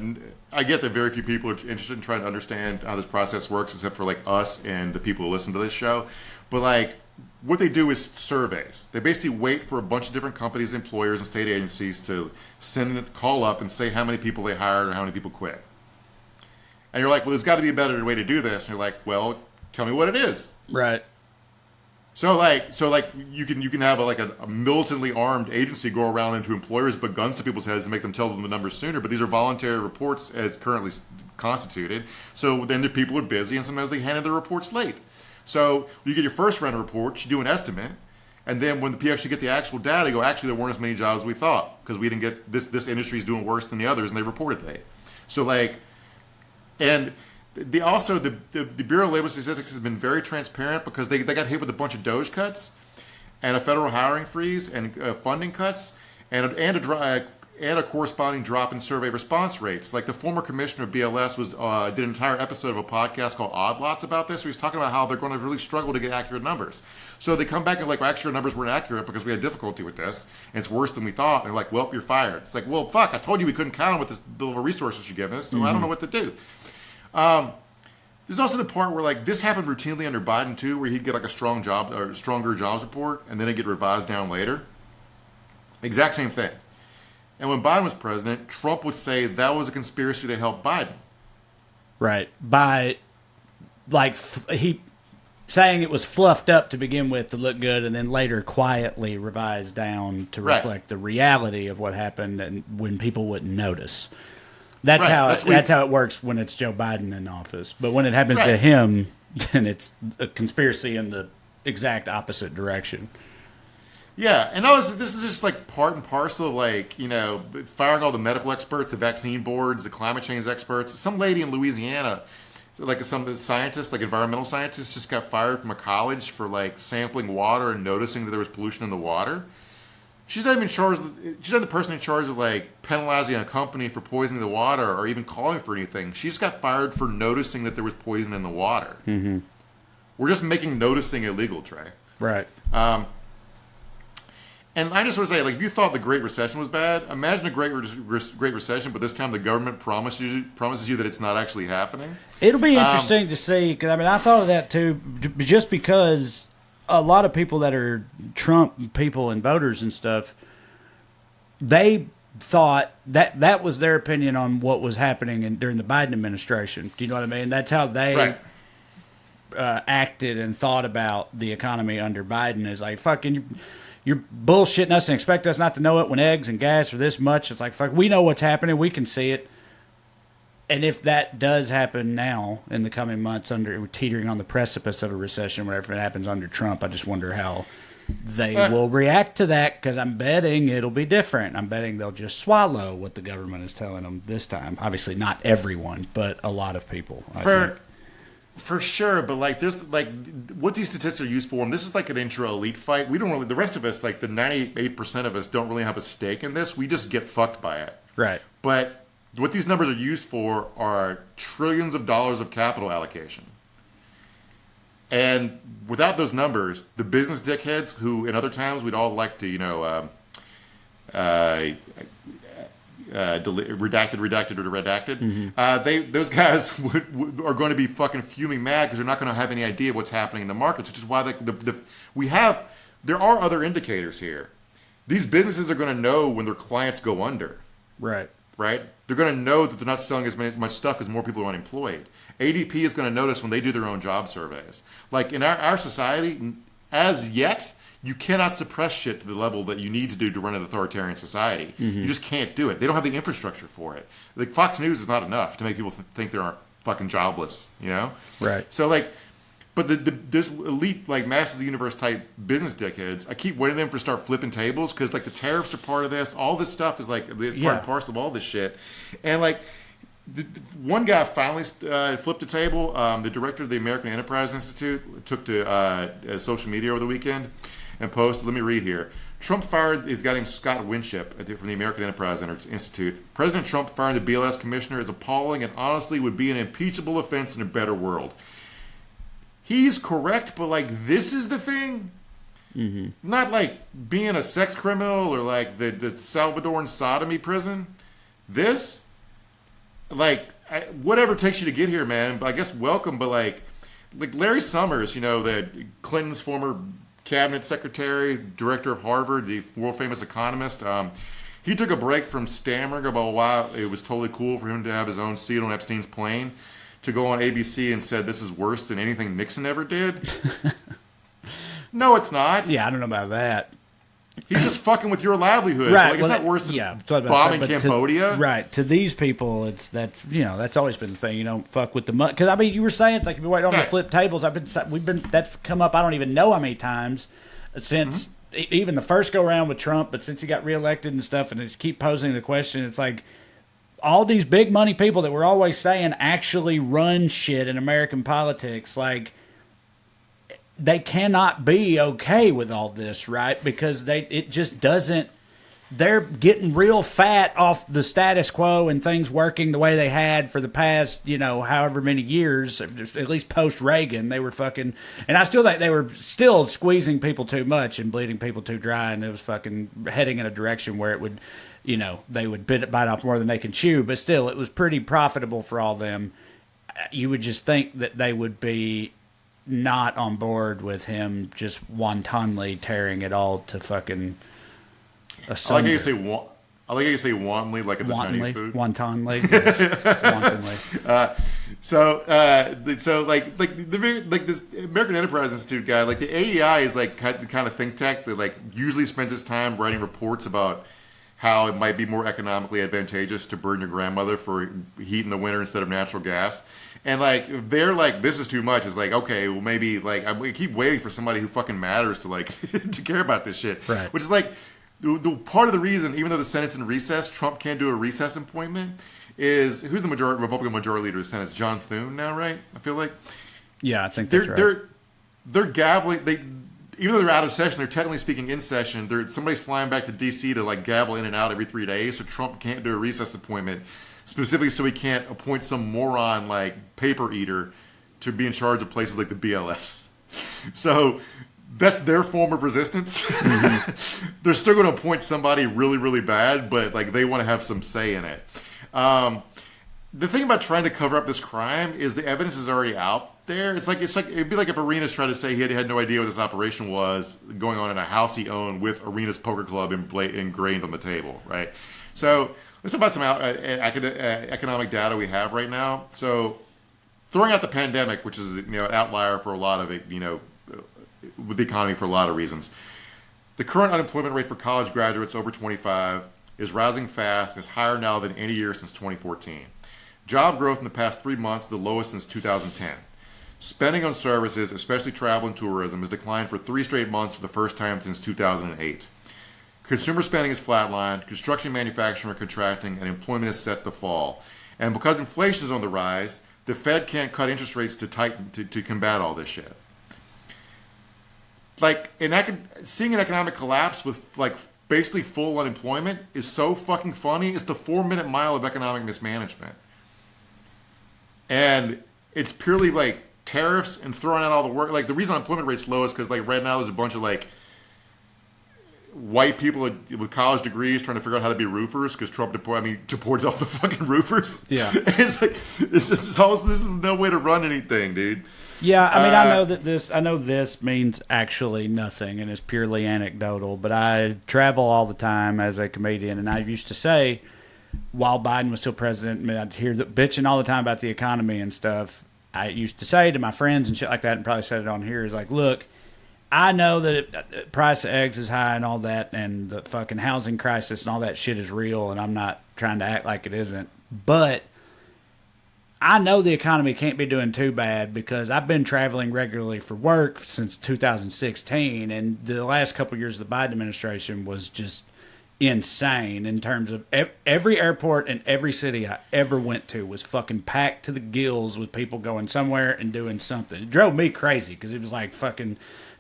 that very few people are interested in trying to understand how this process works, except for like us and the people who listen to this show. But what they do is surveys. They basically wait for a bunch of different companies, employers, and state agencies to call up and say how many people they hired or how many people quit. And you're like, well, there's got to be a better way to do this. And you're like, well, tell me what it is. Right. So you can have a militantly armed agency go around into employers, put guns to people's heads and make them tell them the numbers sooner. But these are voluntary reports as currently constituted. So then the people are busy, and sometimes they hand in their reports late. So you get your first round of reports, you do an estimate, and then when you actually get the actual data, you go, actually there weren't as many jobs as we thought because we didn't get this industry is doing worse than the others, and they reported late. So and the Bureau of Labor Statistics has been very transparent because they got hit with a bunch of DOGE cuts and a federal hiring freeze and funding cuts and a corresponding drop in survey response rates. Like the former commissioner of BLS did an entire episode of a podcast called Odd Lots about this. So he's talking about how they're going to really struggle to get accurate numbers. So they come back and actually our numbers weren't accurate because we had difficulty with this and it's worse than we thought. And they're like, well, you're fired. It's like, well, fuck, I told you we couldn't count on with this bill of resources you give us, so I don't know what to do. There's also the part where this happened routinely under Biden too, where he'd get a stronger jobs report and then it'd get revised down later. Exact same thing. And when Biden was president, Trump would say that was a conspiracy to help Biden. Right. By like he saying it was fluffed up to begin with to look good, and then later quietly revised down to reflect the reality of what happened, and when people wouldn't notice. That's how it works when it's Joe Biden in office. But when it happens to him, then it's a conspiracy in the exact opposite direction. Yeah, and this is just like part and parcel of like, you know, firing all the medical experts, the vaccine boards, the climate change experts. Some lady in Louisiana, like some scientists, like environmental scientists, just got fired from a college for like sampling water and noticing that there was pollution in the water. She's not even charged. She's not the person in charge of like penalizing a company for poisoning the water or even calling for anything. She just got fired for noticing that there was poison in the water. Mm-hmm. We're just making noticing illegal, Trey. Right. And I just want to say, like, if you thought the Great Recession was bad, imagine a Great Recession, but this time the government promises you that it's not actually happening. It'll be interesting to see, because I mean, I thought of that too, just because a lot of people that are Trump people and voters and stuff, they thought that was their opinion on what was happening during the Biden administration. Do you know what I mean? That's how they acted and thought about the economy under Biden. Is like, fucking, you're bullshitting us and expect us not to know it when eggs and gas are this much. It's like, fuck, we know what's happening. We can see it. And if that does happen now in the coming months, under teetering on the precipice of a recession, whatever it happens under Trump, I just wonder how they will react to that, because I'm betting it'll be different. I'm betting they'll just swallow what the government is telling them this time. Obviously not everyone, but a lot of people. For sure, but like there's like what these statistics are used for, and this is like an intra-elite fight. We don't really, the rest of us, like the 98% of us, don't really have a stake in this. We just get fucked by it. Right. But what these numbers are used for are trillions of dollars of capital allocation. And without those numbers, the business dickheads who in other times we'd all like to, you know, redacted. Those guys are going to be fucking fuming mad because they're not going to have any idea what's happening in the markets, which is why there are other indicators here. These businesses are going to know when their clients go under. Right. They're going to know that they're not selling as much stuff because more people are unemployed. ADP is going to notice when they do their own job surveys. Like in our society, as yet, you cannot suppress shit to the level that you need to do to run an authoritarian society. You just can't do it. They don't have the infrastructure for it. Like Fox News is not enough to make people think they're fucking jobless, you know? Right. So like, but this elite, like Masters of the Universe type business dickheads, I keep waiting for them to start flipping tables because like the tariffs are part of this. All this stuff is like part and parcel of all this shit. And like, one guy finally flipped a table. The director of the American Enterprise Institute took to social media over the weekend and posted, let me read here. Trump fired his guy named Scott Winship from the American Enterprise Institute. President Trump firing the BLS commissioner is appalling and honestly would be an impeachable offense in a better world. He's correct, but like this is the thing. Not like being a sex criminal or like the Salvadoran sodomy prison. This, like, whatever it takes you to get here, man. But I guess welcome. But like Larry Summers, you know, the Clinton's former cabinet secretary, director of Harvard, the world famous economist. He took a break from stammering about why it was totally cool for him to have his own seat on Epstein's plane to go on ABC and said this is worse than anything Nixon ever did. No, it's not. Yeah, I don't know about that. He's just fucking with your livelihood. Right. Like, it's not worse than bombing Cambodia. Right. To these people, that's always been the thing. You don't fuck with the money. Because I mean, you were saying it's like if you're waiting on the flip tables. That's come up. I don't even know how many times since even the first go around with Trump, but since he got reelected and stuff, and they just keep posing the question. It's like all these big money people that we're always saying actually run shit in American politics. Like, they cannot be okay with all this, right? Because it just doesn't. They're getting real fat off the status quo and things working the way they had for the past, you know, however many years, at least post Reagan. They were fucking, and I still think they were still squeezing people too much and bleeding people too dry, and it was fucking heading in a direction where it would, you know, they would bite off more than they can chew. But still, it was pretty profitable for all them. You would just think that they would be not on board with him just wantonly tearing it all to fucking asunder. I like how you say wantonly like it's a Chinese food. Wantonly. Yes. Wantonly. So, this American Enterprise Institute guy, like the AEI is like the kind of think tank that like usually spends its time writing reports about how it might be more economically advantageous to burn your grandmother for heat in the winter instead of natural gas. And like they're like, this is too much. It's like, okay, well maybe like I keep waiting for somebody who fucking matters to like to care about this shit. Right. Which is like the part of the reason, even though the Senate's in recess, Trump can't do a recess appointment. Is who's the Republican majority leader of the Senate? It's John Thune now, right? I feel like. Yeah, I think that's right. They're gaveling. Even though they're out of session, they're technically speaking in session. Somebody's flying back to D.C. to like gavel in and out every 3 days, so Trump can't do a recess appointment, specifically so he can't appoint some moron like paper eater to be in charge of places like the BLS. So that's their form of resistance. Mm-hmm. They're still going to appoint somebody really, really bad, but like they want to have some say in it. The thing about trying to cover up this crime is the evidence is already out there. It's like it'd be like if Arenas tried to say he had no idea what this operation was going on in a house he owned with Arenas Poker Club ingrained on the table, right? So let's talk about some economic data we have right now. So throwing out the pandemic, which is an outlier for a lot of it, with the economy for a lot of reasons. The current unemployment rate for college graduates over 25 is rising fast and is higher now than any year since 2014. Job growth in the past 3 months, the lowest since 2010. Spending on services, especially travel and tourism, has declined for 3 straight months for the first time since 2008. Consumer spending is flatlined, construction and manufacturing are contracting, and employment is set to fall. And because inflation is on the rise, the Fed can't cut interest rates to combat all this shit. Like, seeing an economic collapse with like basically full unemployment is so fucking funny. It's the 4-minute mile of economic mismanagement. And it's purely like tariffs and throwing out all the work. Like the reason unemployment rate's low is because like right now there's a bunch of like white people with college degrees trying to figure out how to be roofers because Trump deported all the fucking roofers. Yeah. It's like this is no way to run anything, dude. Yeah, I mean, I know this means actually nothing and is purely anecdotal, but I travel all the time as a comedian, and I used to say, while Biden was still president, I mean, I'd hear the bitching all the time about the economy and stuff. I used to say to my friends and shit like that, and probably said it on here, is like, look, I know that the price of eggs is high and all that, and the fucking housing crisis and all that shit is real, and I'm not trying to act like it isn't, but I know the economy can't be doing too bad because I've been traveling regularly for work since 2016, and the last couple of years of the Biden administration was just insane in terms of every airport and every city I ever went to was fucking packed to the gills with people going somewhere and doing something. It drove me crazy because it was like fucking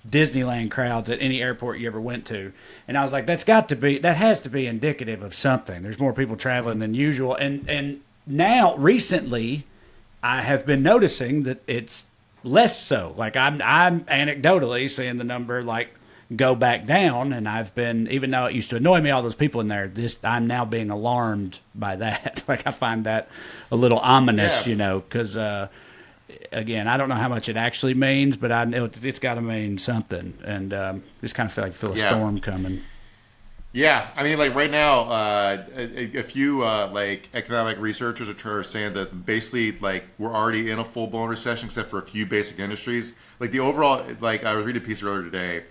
Disneyland crowds at any airport you ever went to. And I was like, that has to be indicative of something. There's more people traveling than usual. And now recently I have been noticing that it's less so. Like I'm anecdotally seeing the number like go back down, and I've been, even though it used to annoy me, all those people in there, I'm now being alarmed by that. Like I find that a little ominous, because again, I don't know how much it actually means, but I know it's got to mean something, and just kind of feel a storm coming. Yeah, I mean, like right now, a few like economic researchers are saying that basically, like we're already in a full blown recession, except for a few basic industries. Like the overall, like I was reading a piece earlier today,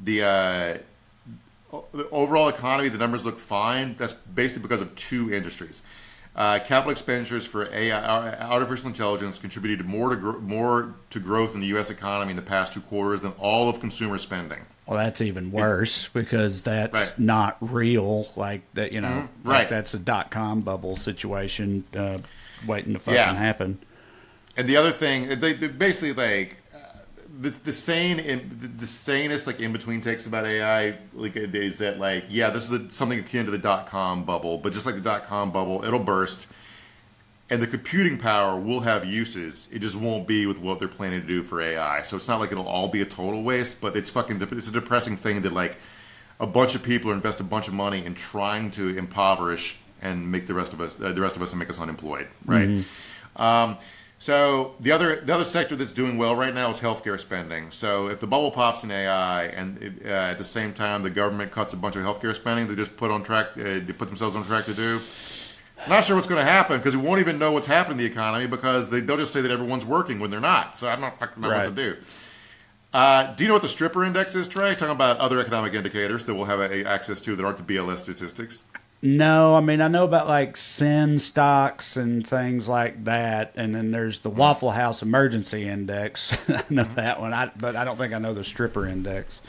the overall economy, the numbers look fine. That's basically because of 2 industries. Capital expenditures for AI, artificial intelligence, contributed more to growth in the U.S. economy in the past 2 quarters than all of consumer spending. Well, that's even worse because that's not real. Like that, like that's a .com bubble situation waiting to fucking happen. And the other thing, they basically like the sanest like in between takes about AI like is that like this is something akin to the .com bubble, but just like the .com bubble, it'll burst. And the computing power will have uses. It just won't be with what they're planning to do for AI. So it's not like it'll all be a total waste, but it's a depressing thing that like a bunch of people are investing a bunch of money in trying to impoverish and make the rest of us and make us unemployed, right? Mm-hmm. So the other sector that's doing well right now is healthcare spending. So if the bubble pops in AI and at the same time the government cuts a bunch of healthcare spending, they just put themselves on track to do. I'm not sure what's going to happen because we won't even know what's happening in the economy because they'll just say that everyone's working when they're not. So I'm not fucking know what to do. Do you know what the stripper index is, Trey? Talking about other economic indicators that we'll have access to that aren't the BLS statistics. No, I mean, I know about like sin stocks and things like that. And then there's the Waffle House Emergency Index. I know that one, but I don't think I know the stripper index.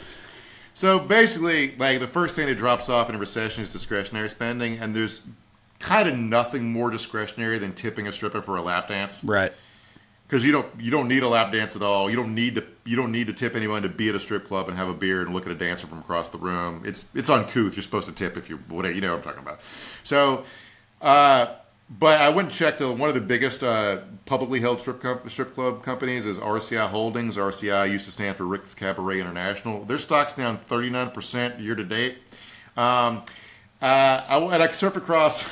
So basically, like the first thing that drops off in a recession is discretionary spending. And there's kind of nothing more discretionary than tipping a stripper for a lap dance. Right. Because you don't need a lap dance at all. You don't need to tip anyone to be at a strip club and have a beer and look at a dancer from across the room. It's uncouth. You're supposed to tip if you whatever. You know what I'm talking about. So, but I went and checked. One of the biggest publicly held strip club companies is RCI Holdings. RCI used to stand for Rick's Cabaret International. Their stock's down 39% year to date. I surfed across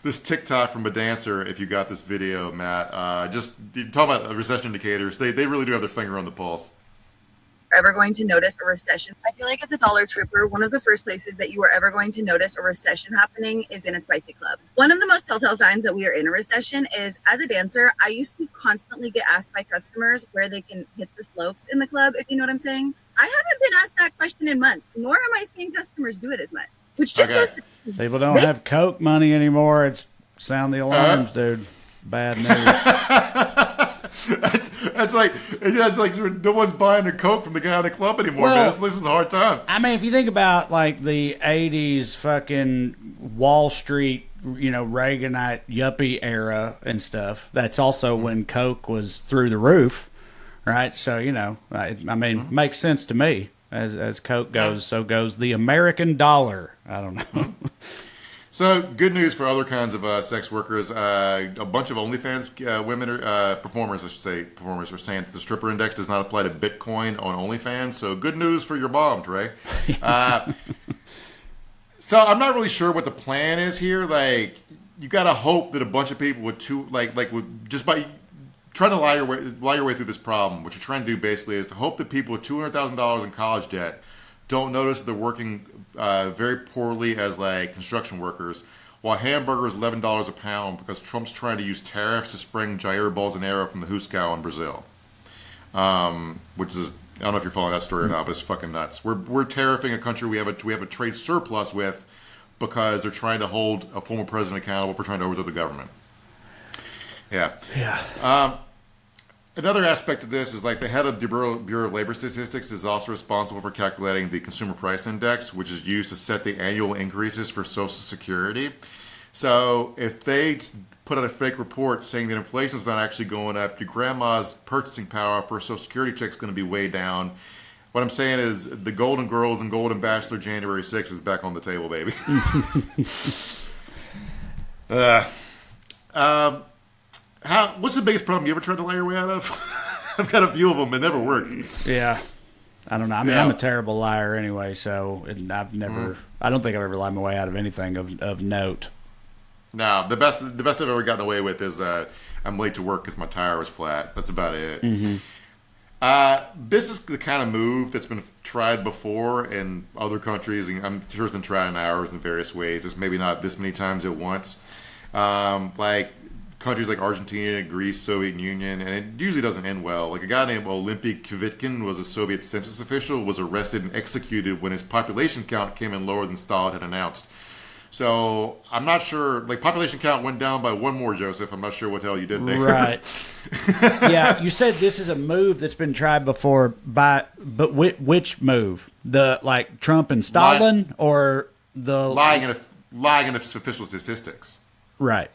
this TikTok from a dancer, if you got this video, Matt, just talk about recession indicators. They really do have their finger on the pulse. Ever going to notice a recession? I feel like as a dollar tripper, one of the first places that you are ever going to notice a recession happening is in a spicy club. One of the most telltale signs that we are in a recession is, as a dancer, I used to constantly get asked by customers where they can hit the slopes in the club, if you know what I'm saying. I haven't been asked that question in months, nor am I seeing customers do it as much. Which just goes to people don't have Coke money anymore. It's sound the alarms, dude. Bad news. That's like no one's buying a Coke from the guy in the club anymore. Well, man. This is a hard time. I mean, if you think about like the '80s fucking Wall Street, Reaganite yuppie era and stuff. That's also when Coke was through the roof, right? So I mean, makes sense to me. As Coke goes, so goes the American dollar. I don't know. So, good news for other kinds of sex workers. A bunch of OnlyFans women, performers are saying that the stripper index does not apply to Bitcoin on OnlyFans. So, good news for your mom, Trey. So, I'm not really sure what the plan is here. Like, you got to hope that a bunch of people would just by trying to lie your way through this problem. What you're trying to do basically is to hope that people with $200,000 in college debt don't notice they're working very poorly as like construction workers, while hamburgers $11 a pound because Trump's trying to use tariffs to spring Jair Bolsonaro from the Huscow in Brazil. Which is, I don't know if you're following that story or not, but it's fucking nuts. We're tariffing a country we have a trade surplus with because they're trying to hold a former president accountable for trying to overthrow the government. Yeah. Another aspect of this is like the head of the Bureau of Labor Statistics is also responsible for calculating the Consumer Price Index, which is used to set the annual increases for Social Security. So if they put out a fake report saying that inflation is not actually going up, your grandma's purchasing power for a Social Security check is going to be way down. What I'm saying is the Golden Girls and Golden Bachelor January 6th is back on the table, baby. What's the biggest problem you ever tried to lie your way out of? I've got a few of them. It never worked. Yeah. I don't know. I mean, I'm a terrible liar anyway, so I've never. I don't think I've ever lied my way out of anything of note. No, the best I've ever gotten away with is I'm late to work because my tire was flat. That's about it. Mm-hmm. This is the kind of move that's been tried before in other countries, and I'm sure it's been tried in ours in various ways. It's maybe not this many times at once. Like countries like Argentina, Greece, Soviet Union, and it usually doesn't end well. Like a guy named Olympy Kvitkin was a Soviet census official, was arrested and executed when his population count came in lower than Stalin had announced. So I'm not sure, like population count went down by one more, Joseph. I'm not sure what the hell you did there. Right. Yeah, you said this is a move that's been tried before but which move? The like Trump and Stalin or the lying in official statistics. Right.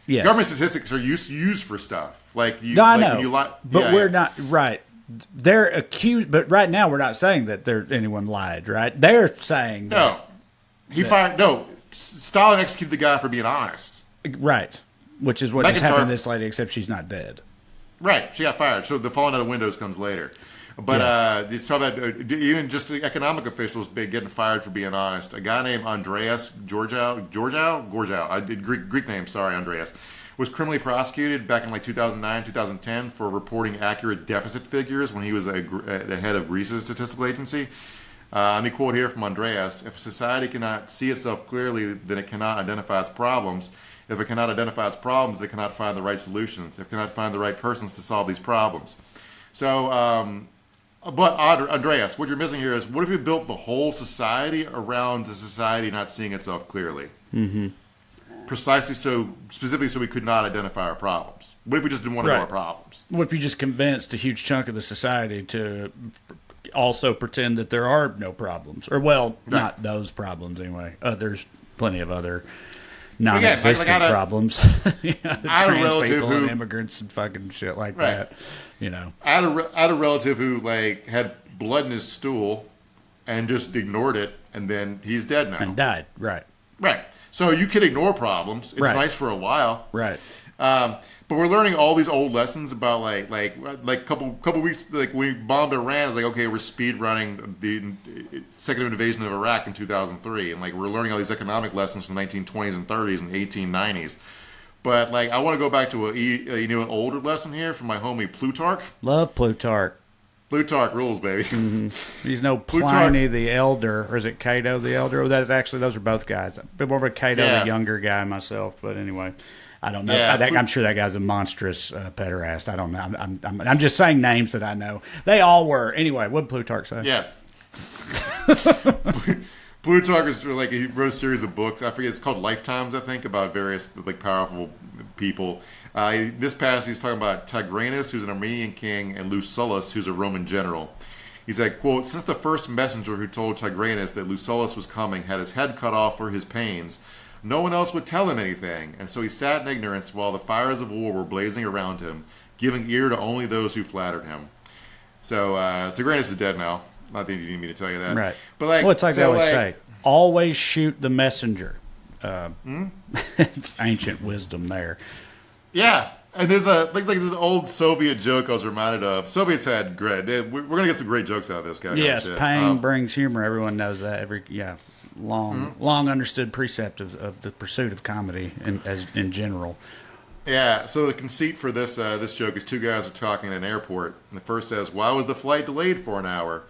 Yes. Government statistics are used for stuff like you. No, I like know, when you lie, but we're not right. They're accused, but right now we're not saying that anyone lied. Right? They're saying Stalin executed the guy for being honest. Right, which is what just happened to this lady, except she's not dead. Right, she got fired. So the falling out of windows comes later. But you saw that even just the economic officials getting fired for being honest. A guy named Andreas Gorgau, I did Greek name, sorry, Andreas, was criminally prosecuted back in like 2009, 2010 for reporting accurate deficit figures when he was the head of Greece's statistical agency. Let me quote here from Andreas: "If a society cannot see itself clearly, then it cannot identify its problems. If it cannot identify its problems, it cannot find the right solutions. It cannot find the right persons to solve these problems. So, but Andreas, what you're missing here is, what if we built the whole society around the society not seeing itself clearly? Mm-hmm. Precisely so, specifically so we could not identify our problems. What if we just didn't want to know our problems? What if you just convinced a huge chunk of the society to also pretend that there are no problems? Or, well, not those problems anyway. There's plenty of other non-existent problems. Trans people and immigrants and fucking shit like that. You know, I had a relative who like had blood in his stool and just ignored it, and then he's dead now and died. Right. So you can ignore problems. It's nice for a while. Right. But we're learning all these old lessons about like couple weeks, like when we bombed Iran. It's like, okay, we're speed running the second invasion of Iraq in 2003, and like we're learning all these economic lessons from 1920s and 30s and 1890s. But like, I want to go back to an older lesson here from my homie Plutarch. Love Plutarch. Plutarch rules, baby. Mm-hmm. He's no Pliny the Elder, or is it Cato the Elder? Oh, those are both guys. I'm a bit more of a Cato the younger guy myself, but anyway, I don't know. I'm sure that guy's a monstrous pederast. I don't know. I'm just saying names that I know. They all were. Anyway, what did Plutarch say? Yeah. Plutarch is like, he wrote a series of books. I forget, it's called Lifetimes, I think, about various like powerful people. This passage he's talking about Tigranes, who's an Armenian king, and Lucullus, who's a Roman general. He said, quote, "Since the first messenger who told Tigranes that Lucullus was coming had his head cut off for his pains, no one else would tell him anything, and so he sat in ignorance while the fires of war were blazing around him, giving ear to only those who flattered him." So Tigranes is dead now. Not that you need me to tell you that. Right. But like, well, it's like I always say, always shoot the messenger. It's ancient wisdom there. Yeah. And there's this old Soviet joke I was reminded of. Soviets had great. We're going to get some great jokes out of this guy. Yes, pain brings humor. Everyone knows that. Long understood precept of the pursuit of comedy in general. Yeah, so the conceit for this joke is two guys are talking at an airport, and the first says, "Why was the flight delayed for an hour?"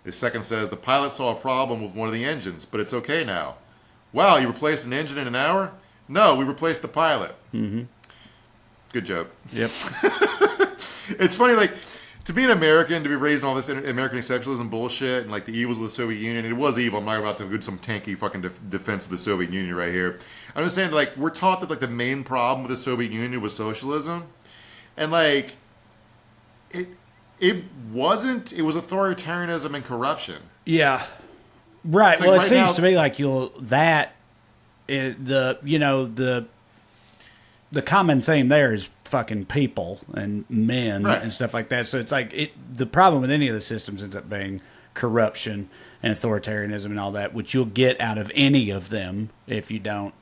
The second says, "The pilot saw a problem with one of the engines, but it's okay now." "Wow, you replaced an engine in an hour?" "No, we replaced the pilot." Mm-hmm. Good joke. Yep. It's funny, like, to be an American, to be raised in all this American exceptionalism bullshit and like the evils of the Soviet Union. It was evil. I'm not about to do some tanky fucking defense of the Soviet Union right here. I'm just saying, like, we're taught that like the main problem with the Soviet Union was socialism, and like it wasn't. It was authoritarianism and corruption. Yeah. Right. Like well, right it seems now, to me like the common theme there is fucking people and men and stuff like that. So it's like the problem with any of the systems ends up being corruption and authoritarianism and all that, which you'll get out of any of them if you don't,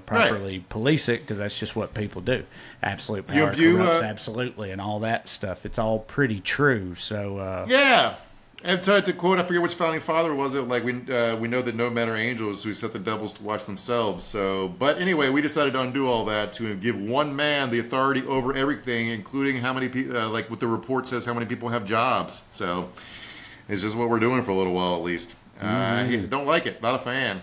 properly police it, because that's just what people do. Absolute power corrupts absolutely, and all that stuff. It's all pretty true. So yeah. And to quote, I forget which founding father was it. Like we know that no men are angels, who set the devils to watch themselves. So, but anyway, we decided to undo all that to give one man the authority over everything, including how many people. Like what the report says, how many people have jobs. So, it's just what we're doing for a little while at least. Don't like it. Not a fan.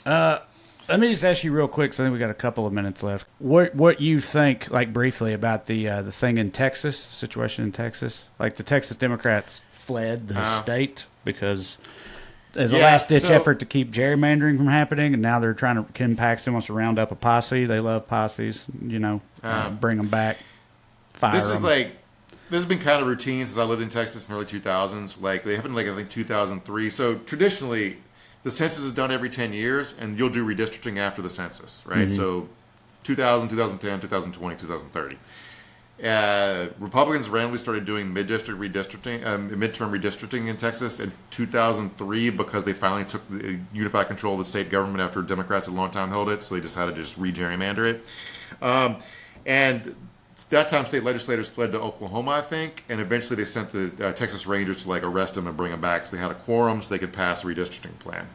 Let me just ask you real quick, so I think we got a couple of minutes left. What you think, like briefly, about the thing in Texas, situation in Texas? Like the Texas Democrats fled the state because as a last-ditch effort to keep gerrymandering from happening, and now they're trying to. Ken Paxton wants to round up a posse. They love posses, bring them back, fire them. This has been kind of routine since I lived in Texas in the early 2000s. Like they happened, I think 2003. So traditionally, the census is done every 10 years, and you'll do redistricting after the census, right? Mm-hmm. So 2000, 2010, 2020, 2030. Republicans randomly started doing midterm redistricting in Texas in 2003 because they finally took the unified control of the state government after Democrats had a long time held it. So they decided to just re-gerrymander it. And that time, state legislators fled to Oklahoma, I think, and eventually they sent the Texas Rangers to arrest them and bring them back. So they had a quorum so they could pass a redistricting plan.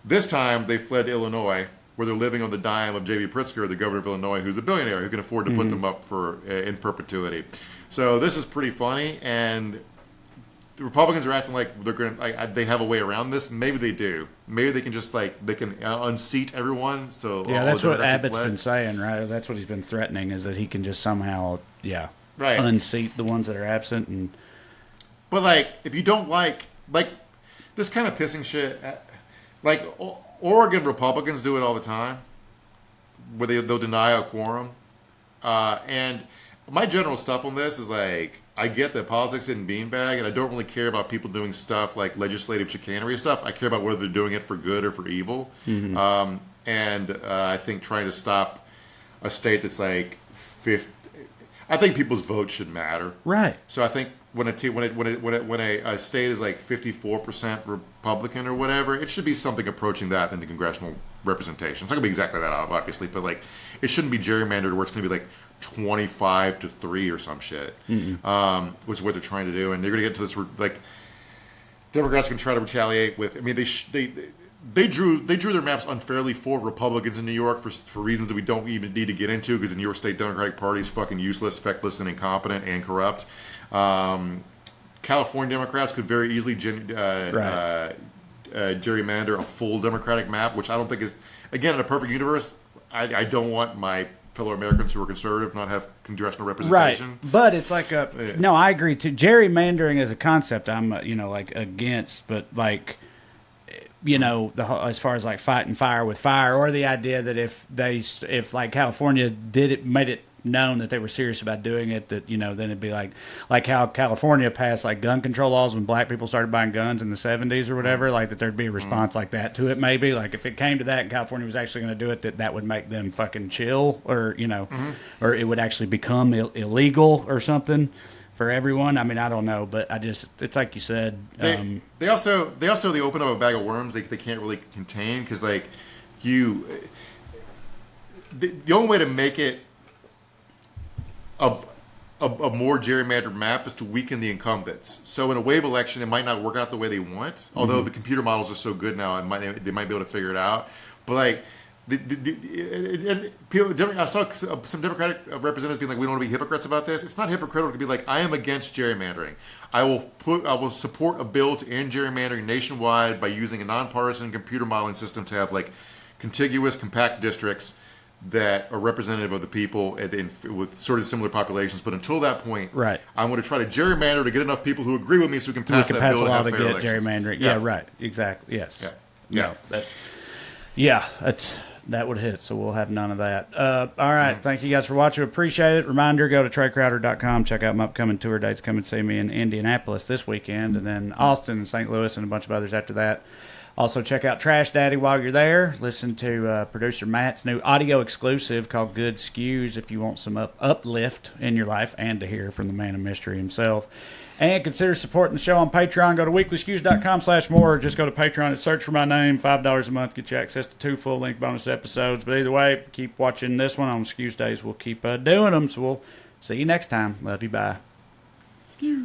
This time, they fled to Illinois, where they're living on the dime of J.B. Pritzker, the governor of Illinois, who's a billionaire who can afford to put them up for in perpetuity. So this is pretty funny, and the Republicans are acting like they're going to, they have a way around this. Maybe they do. Maybe they can just they can unseat everyone. So yeah, that's what Abbott's been saying, right? That's what he's been threatening, is that he can just somehow, unseat the ones that are absent. But if you don't like this kind of pissing shit, Oregon Republicans do it all the time, where they'll deny a quorum. And my general stuff on this is I get that politics isn't beanbag, and I don't really care about people doing stuff like legislative chicanery stuff. I care about whether they're doing it for good or for evil. Mm-hmm. I think trying to stop a state that's 50, I think people's votes should matter. Right. So I think when a state is 54% Republican or whatever, it should be something approaching that in the congressional representation. It's not gonna be exactly that, obviously, but it shouldn't be gerrymandered where it's gonna be 25-3 or some shit, which is what they're trying to do. And they're gonna get to this Democrats can try to retaliate with. I mean, they drew their maps unfairly for Republicans in New York for reasons that we don't even need to get into, because the New York State Democratic Party is fucking useless, feckless, and incompetent and corrupt. California Democrats could very easily gerrymander a full Democratic map, which I don't think is, again, in a perfect universe, I don't want my fellow Americans who are conservative not have congressional representation. Right, but it's no, I agree too. Gerrymandering as a concept, I'm against, but as far as fighting fire with fire, or the idea that if California made it known that they were serious about doing it, that then it'd be like how California passed gun control laws when black people started buying guns in the 70s or whatever, that there'd be a response like that to it. Maybe if it came to that and California was actually going to do it, that would make them fucking chill, or or it would actually become illegal or something for everyone. I mean, I don't know, but it's like you said. They open up a bag of worms they can't really contain, because the only way to make it a more gerrymandered map is to weaken the incumbents. So in a wave election, it might not work out the way they want. Although the computer models are so good now, they might be able to figure it out. But I saw some Democratic representatives being we don't want to be hypocrites about this. It's not hypocritical to be I am against gerrymandering. I will support a bill to end gerrymandering nationwide by using a nonpartisan computer modeling system to have contiguous, compact districts that are representative of the people with sort of similar populations. But until that point, right, I'm going to try to gerrymander to get enough people who agree with me so we can pass that bill and have fair elections. Gerrymandering. Yeah, right. Exactly. Yes. Yeah. No, that would hit, so we'll have none of that. All right. Thank you guys for watching. Appreciate it. Reminder, go to TreyCrowder.com. Check out my upcoming tour dates. Come and see me in Indianapolis this weekend, and then Austin and St. Louis and a bunch of others after that. Also, check out Trash Daddy while you're there. Listen to producer Matt's new audio exclusive called Good Skews if you want some uplift in your life and to hear from the man of mystery himself. And consider supporting the show on Patreon. Go to weeklyskews.com/more. Just go to Patreon and search for my name. $5 a month. Get you access to 2 full-length bonus episodes. But either way, keep watching this one on Skews Days. We'll keep doing them. So we'll see you next time. Love you. Bye. Skews.